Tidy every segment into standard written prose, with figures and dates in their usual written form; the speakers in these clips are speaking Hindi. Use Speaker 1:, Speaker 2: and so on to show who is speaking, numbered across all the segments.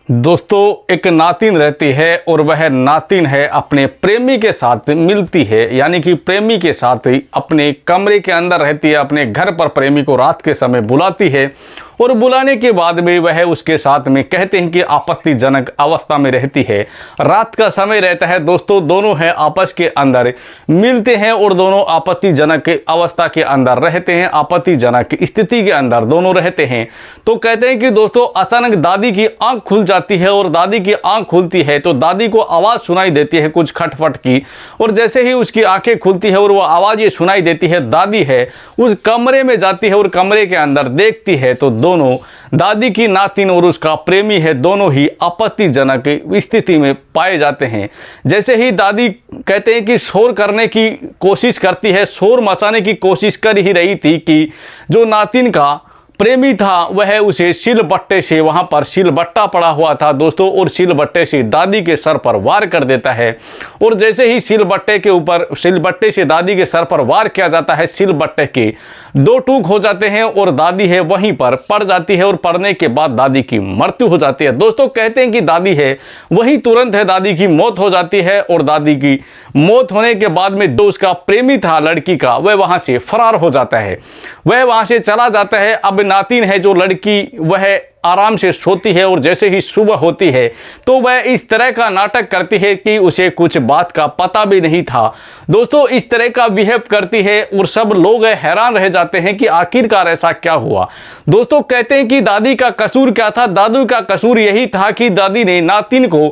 Speaker 1: दोस्तों एक नातिन रहती है और वह नातिन है अपने प्रेमी के साथ मिलती है, यानी कि प्रेमी के साथ ही अपने कमरे के अंदर रहती है। अपने घर पर प्रेमी को रात के समय बुलाती है और बुलाने के बाद में वह उसके साथ में कहते हैं कि आपत्तिजनक अवस्था में रहती है। रात का समय रहता है दोस्तों, दोनों हैं आपस के अंदर मिलते हैं और दोनों आपत्तिजनक अवस्था के अंदर रहते हैं, आपत्तिजनक स्थिति के अंदर दोनों रहते हैं। तो कहते हैं कि दोस्तों अचानक दादी की आंख खुल जाती है और दादी की आंख खुलती है तो दादी को आवाज़ सुनाई देती है कुछ खटपट की, और जैसे ही उसकी आंखें खुलती है और वो आवाज़ ये सुनाई देती है, दादी है उस कमरे में जाती है और कमरे के अंदर देखती है तो दोनों दादी की नातिन और उसका प्रेमी है दोनों ही आपत्तिजनक स्थिति में पाए जाते हैं। जैसे ही दादी कहते हैं कि शोर करने की कोशिश करती है, शोर मचाने की कोशिश कर ही रही थी कि जो नातिन का प्रेमी था वह उसे सिलबट्टे से, वहां पर सिलबट्टा पड़ा हुआ था दोस्तों, और सिलबट्टे से दादी के सर पर वार कर देता है। और जैसे ही सिलबट्टे से दादी के सर पर वार किया जाता है, सिलबट्टे के दो टूक हो जाते हैं और दादी है वहीं पर पड़ जाती है और पड़ने के बाद दादी की मृत्यु हो जाती है। दोस्तों कहते हैं कि दादी है वहीं तुरंत है दादी की मौत हो जाती है, और दादी की मौत होने के बाद में जो उसका प्रेमी था लड़की का, वह वहां से फरार हो जाता है, वह वहां से चला जाता है। अब नातिन है जो लड़की वह आराम से सोती है और जैसे ही सुबह होती है तो वह इस तरह का नाटक करती है कि उसे कुछ बात का पता भी नहीं था दोस्तों, इस तरह का बिहेव करती है और सब लोग हैरान रह जाते हैं कि आखिरकार ऐसा क्या हुआ। दोस्तों कहते हैं कि दादी का कसूर क्या था। दादी का कसूर यही था कि दादी ने नातिन को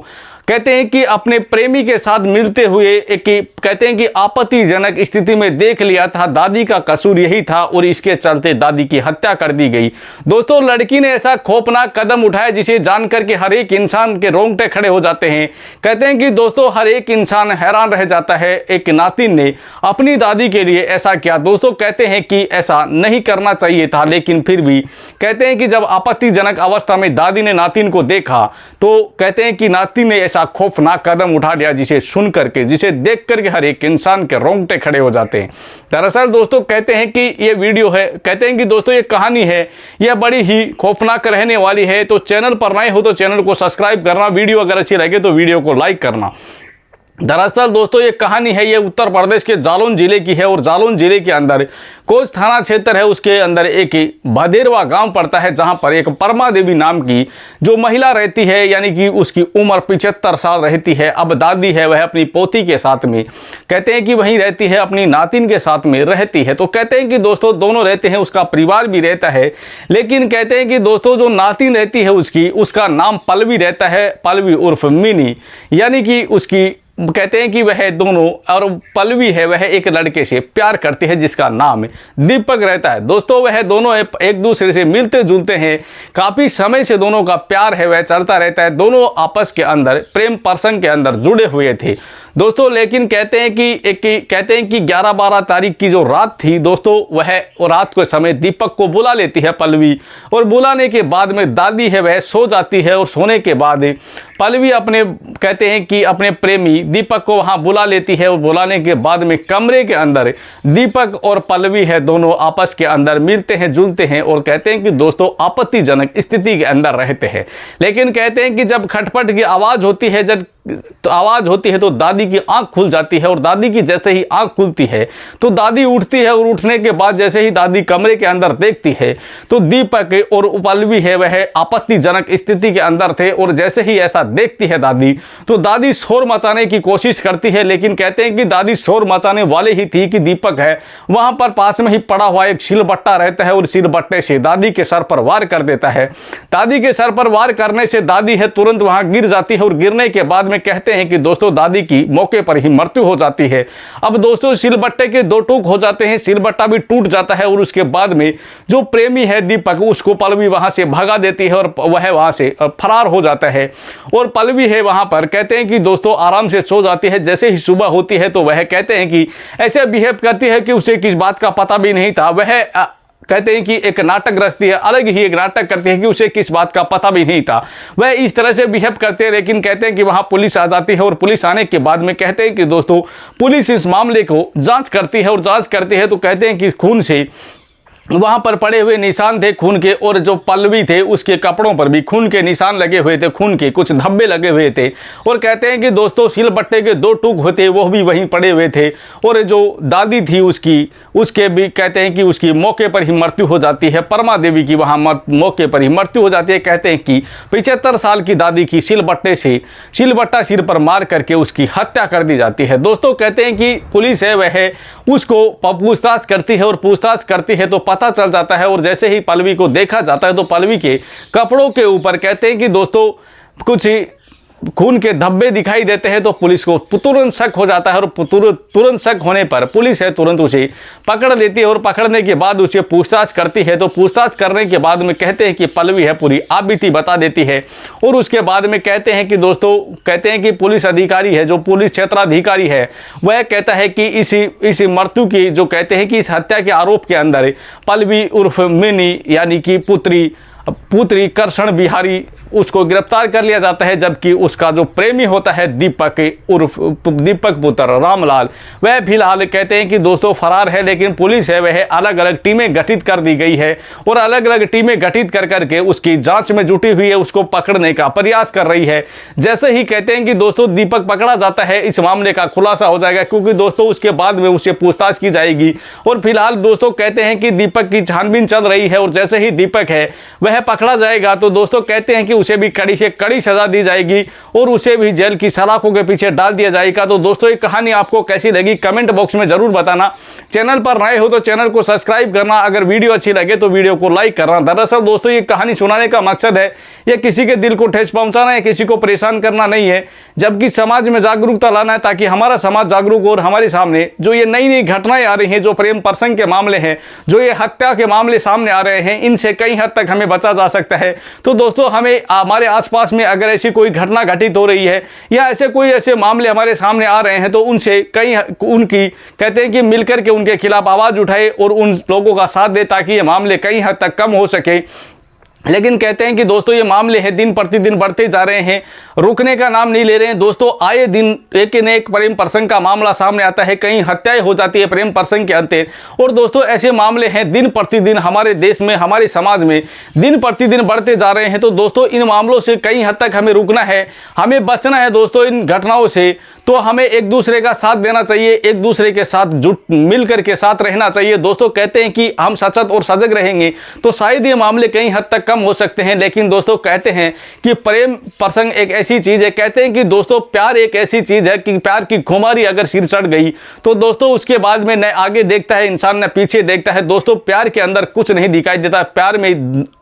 Speaker 1: कहते हैं कि अपने प्रेमी के साथ मिलते हुए एक कहते हैं कि आपत्तिजनक स्थिति में देख लिया था। दादी का कसूर यही था और इसके चलते दादी की हत्या कर दी गई। दोस्तों लड़की ने ऐसा खौफनाक कदम उठाया जिसे जानकर के हर एक इंसान के रोंगटे खड़े हो जाते हैं। कहते हैं कि दोस्तों हर एक इंसान हैरान रह जाता है, एक नातिन ने अपनी दादी के लिए ऐसा किया। दोस्तों कहते हैं कि ऐसा नहीं करना चाहिए था, लेकिन फिर भी कहते हैं कि जब आपत्तिजनक अवस्था में दादी ने नातिन को देखा तो कहते हैं कि नातिन ने खौफनाक कदम उठा लिया जिसे सुन करके, जिसे देख करके हर एक इंसान के रोंगटे खड़े हो जाते हैं। दरअसल दोस्तों कहते हैं कि ये वीडियो है, कहते हैं कि दोस्तों ये कहानी है, यह बड़ी ही खौफनाक रहने वाली है। तो चैनल पर नए हो तो चैनल को सब्सक्राइब करना, वीडियो अगर अच्छी लगे तो वीडियो को लाइक करना। दरअसल दोस्तों ये कहानी है, ये उत्तर प्रदेश के जालौन जिले की है और जालौन जिले के अंदर कोच थाना क्षेत्र है, उसके अंदर एक भदेरवा गांव पड़ता है, जहां पर एक परमा देवी नाम की जो महिला रहती है, यानी कि उसकी उम्र 75 साल रहती है। अब दादी है वह अपनी पोती के साथ में कहते हैं कि वहीं रहती है, अपनी नातिन के साथ में रहती है। तो कहते हैं कि दोस्तों दोनों रहते हैं, उसका परिवार भी रहता है, लेकिन कहते हैं कि दोस्तों जो नातिन रहती है उसका नाम पल्लवी रहता है, पल्लवी उर्फ मिनी, यानी कि उसकी कहते हैं कि वह दोनों, और पल्लवी है वह एक लड़के से प्यार करती है जिसका नाम दीपक रहता है। दोस्तों वह दोनों एक दूसरे से मिलते जुलते हैं, काफ़ी समय से दोनों का प्यार है वह चलता रहता है, दोनों आपस के अंदर प्रेम प्रसंग के अंदर जुड़े हुए थे दोस्तों। लेकिन कहते हैं कि 11-12 तारीख की जो रात थी दोस्तों, वह रात के समय दीपक को बुला लेती है पल्लवी, और बुलाने के बाद में दादी है वह सो जाती है, और सोने के बाद पल्लवी कहते हैं कि अपने प्रेमी दीपक को वहां बुला लेती है, और बुलाने के बाद में कमरे के अंदर दीपक और पल्लवी है दोनों आपस के अंदर मिलते हैं जुलते हैं, और कहते हैं कि दोस्तों आपत्तिजनक स्थिति के अंदर रहते हैं। लेकिन कहते हैं कि जब खटपट की आवाज़ होती है, तो दादी की आंख खुल जाती है, और दादी की जैसे ही आंख खुलती है तो दादी उठती है, और उठने के बाद जैसे ही दादी कमरे के अंदर देखती है तो दीपक और पल्लवी है वह आपत्तिजनक स्थिति के अंदर थे, और जैसे ही ऐसा देखती है दादी तो दादी शोर मचाने की कोशिश करती है। लेकिन कहते हैं कि दादी शोर मचाने वाले ही थी कि दीपक है वहां पर पास में ही पड़ा हुआ एक सिलबट्टा रहता है, और सिलबट्टे से दादी के सर पर वार कर देता है। दादी के सर पर वार करने से दादी है तुरंत वहां गिर जाती है, और गिरने के बाद में कहते हैं कि दोस्तों दादी की मौके पर ही मृत्यु हो जाती है। अब दोस्तों सिलबट्टे के दो टूक हो जाते हैं, सिलबट्टा भी टूट जाता है, और उसके बाद में जो प्रेमी है दीपक उसको पल्लवी वहां से भगा देती है और वह वहां से फरार हो जाता है। और पल्लवी है वहां पर कहते हैं कि दोस्तों आराम से सो जाती है। जैसे ही सुबह होती है तो वह कहते हैं कि ऐसे बिहेव करती है कि उसे किस बात का पता भी नहीं था। वह कहते हैं कि एक नाटक रचती है, अलग ही एक नाटक करती है कि उसे किस बात का पता भी नहीं था, वह इस तरह से बिहेव करते हैं। लेकिन कहते हैं कि वहां पुलिस आ जाती है, और पुलिस आने के बाद में कहते हैं कि दोस्तों पुलिस इस मामले को जांच करती है, और जांच करती है तो कहते हैं कि खून से वहां पर पड़े हुए निशान थे खून के, और जो पल्लवी थे उसके कपड़ों पर भी खून के निशान लगे हुए थे, खून के कुछ धब्बे लगे हुए थे। और कहते हैं कि दोस्तों सिलबट्टे के 2 टूक होते वो भी वहीं पड़े हुए थे। और जो दादी थी उसके भी कहते हैं कि उसकी मौके पर ही मृत्यु हो जाती है। परमा देवी की वहां मौके पर ही मृत्यु हो जाती है। कहते हैं कि 75 साल की दादी की सिलबट्टा सिर पर मार करके उसकी हत्या कर दी जाती है। दोस्तों कहते हैं कि पुलिस है वह उसको पूछताछ करती है, और पूछताछ करती है तो पता चल जाता है। और जैसे ही पल्लवी को देखा जाता है तो पल्लवी के कपड़ों के ऊपर कहते हैं कि दोस्तों कुछ खून के धब्बे दिखाई देते हैं। तो पुलिस को तुरंत शक हो जाता है, और तुरंत शक होने पर पुलिस है तुरंत उसे पकड़ लेती है। और पकड़ने के बाद उसे पूछताछ करती है। तो पूछताछ करने के बाद में कहते हैं कि पल्लवी है पूरी आपबीती बता देती है। और उसके बाद में कहते हैं कि दोस्तों कहते हैं कि पुलिस अधिकारी है, जो पुलिस क्षेत्राधिकारी है, वह कहता है कि इस मृत्यु की जो कहते हैं कि इस हत्या के आरोप के अंदर पल्लवी उर्फ मिनी यानी कि पुत्री कृष्ण बिहारी उसको गिरफ्तार कर लिया जाता है। जबकि उसका जो प्रेमी होता है दीपक उर्फ दीपक पुत्र रामलाल, वह फिलहाल कहते हैं कि दोस्तों फरार है। लेकिन पुलिस है वह अलग अलग टीमें गठित कर दी गई है, और अलग अलग टीमें गठित कर करके उसकी जांच में जुटी हुई है, उसको पकड़ने का प्रयास कर रही है। जैसे ही कहते हैं कि दोस्तों दीपक पकड़ा जाता है इस मामले का खुलासा हो जाएगा, क्योंकि दोस्तों उसके बाद में उससे पूछताछ की जाएगी। और फिलहाल दोस्तों कहते हैं कि दीपक की छानबीन चल रही है, और जैसे ही दीपक है वह पकड़ा जाएगा तो दोस्तों कहते हैं कि उसे भी कड़ी से कड़ी सजा दी जाएगी, और उसे भी जेल की सलाखों के पीछे डाल दिया जाएगा। तो दोस्तों ये कहानी आपको कैसी लगी कमेंट बॉक्स में जरूर बताना। चैनल पर नए हो तो चैनल को सब्सक्राइब करना, अगर वीडियो अच्छी लगे तो वीडियो को लाइक करना। दरअसल दोस्तों ये कहानी सुनाने का मकसद है ये किसी के दिल को ठेस पहुंचाना है, किसी को परेशान करना नहीं है, जबकि समाज में जागरूकता लाना है, ताकि हमारा समाज जागरूक हो। और हमारे सामने जो ये नई नई घटनाएं आ रही हैं, जो प्रेम प्रसंग के मामले हैं, जो ये हत्या के मामले सामने आ रहे हैं, इनसे कई हद तक हमें बचा जा सकता है। तो दोस्तों हमें हमारे आसपास में अगर ऐसी कोई घटना घटित हो रही है, या ऐसे मामले हमारे सामने आ रहे हैं, तो उनसे उनकी कहते हैं कि मिलकर के उनके खिलाफ आवाज उठाए और उन लोगों का साथ दे, ताकि ये मामले कई हद तक कम हो सके। लेकिन कहते हैं कि दोस्तों ये मामले हैं दिन प्रतिदिन बढ़ते जा रहे हैं, रुकने का नाम नहीं ले रहे हैं। दोस्तों आए दिन एक न एक प्रेम प्रसंग का मामला सामने आता है, कहीं हत्याएं हो जाती है प्रेम प्रसंग के अंत। और दोस्तों ऐसे मामले हैं दिन प्रतिदिन हमारे देश में, हमारे समाज में दिन प्रतिदिन बढ़ते जा रहे हैं। तो दोस्तों इन मामलों से कई हद तक हमें रुकना है, हमें बचना है दोस्तों इन घटनाओं से। तो हमें एक दूसरे का साथ देना चाहिए, एक दूसरे के साथ मिल करके साथ रहना चाहिए। दोस्तों कहते हैं कि हम सचेत और सजग रहेंगे तो शायद ये मामले कई हद तक कम हो सकते हैं। लेकिन दोस्तों कहते हैं कि प्रेम प्रसंग एक ऐसी चीज है, कहते हैं कि दोस्तों प्यार एक ऐसी चीज है कि प्यार की खुमारी अगर सिर चढ़ गई तो दोस्तों उसके बाद में न आगे देखता है इंसान, न पीछे देखता है। दोस्तों प्यार के अंदर कुछ नहीं दिखाई देता, प्यार में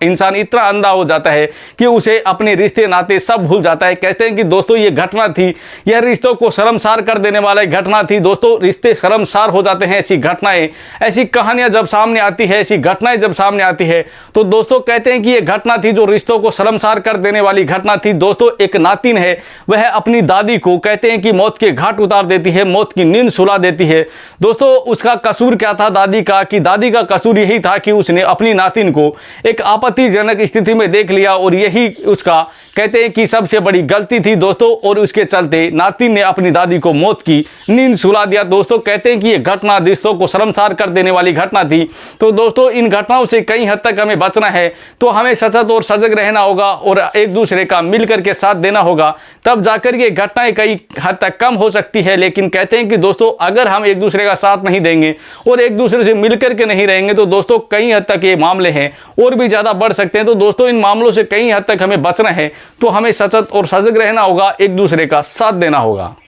Speaker 1: इंसान इतना अंधा हो जाता है कि उसे अपने रिश्ते नाते सब भूल जाता है। कहते हैं कि दोस्तों ये घटना थी, यह रिश्तों को शर्मसार कर देने वाला घटना थी। दोस्तों रिश्ते शर्मसार हो जाते हैं, ऐसी घटनाएं, ऐसी कहानियां जब सामने आती है, ऐसी घटनाएं जब सामने आती है, तो दोस्तों कहते हैं कि ये घटना थी जो रिश्तों को शर्मसार कर देने वाली घटना थी। दोस्तों एक नातिन है, वह अपनी दादी को कहते हैं कि मौत के घाट उतार देती है, मौत की नींद सुला देती है। दोस्तों उसका कसूर क्या था दादी का कसूर यही था कि उसने अपनी नातिन को एक आपत्तिजनक स्थिति में देख लिया, और यही उसका कहते हैं कि सबसे बड़ी गलती थी दोस्तों। और उसके चलते नातिन ने अपनी दादी को मौत की नींद सुला दिया। दोस्तों कहते हैं कि यह घटना रिश्तों को शर्मसार कर देने वाली घटना थी। तो दोस्तों इन घटनाओं से कई हद तक हमें बचना है, तो हमें सचेत और सजग रहना होगा, और एक दूसरे का मिलकर के साथ देना होगा, तब जाकर ये घटनाएं कई हद तक कम हो सकती है। लेकिन कहते हैं कि दोस्तों अगर हम एक दूसरे का साथ नहीं देंगे और एक दूसरे से मिलकर के नहीं रहेंगे तो दोस्तों कई हद तक ये मामले हैं और भी ज्यादा बढ़ सकते हैं। तो दोस्तों इन मामलों से कई हद तक हमें बचना है, तो हमें सचेत और सजग रहना होगा, एक दूसरे का साथ देना होगा।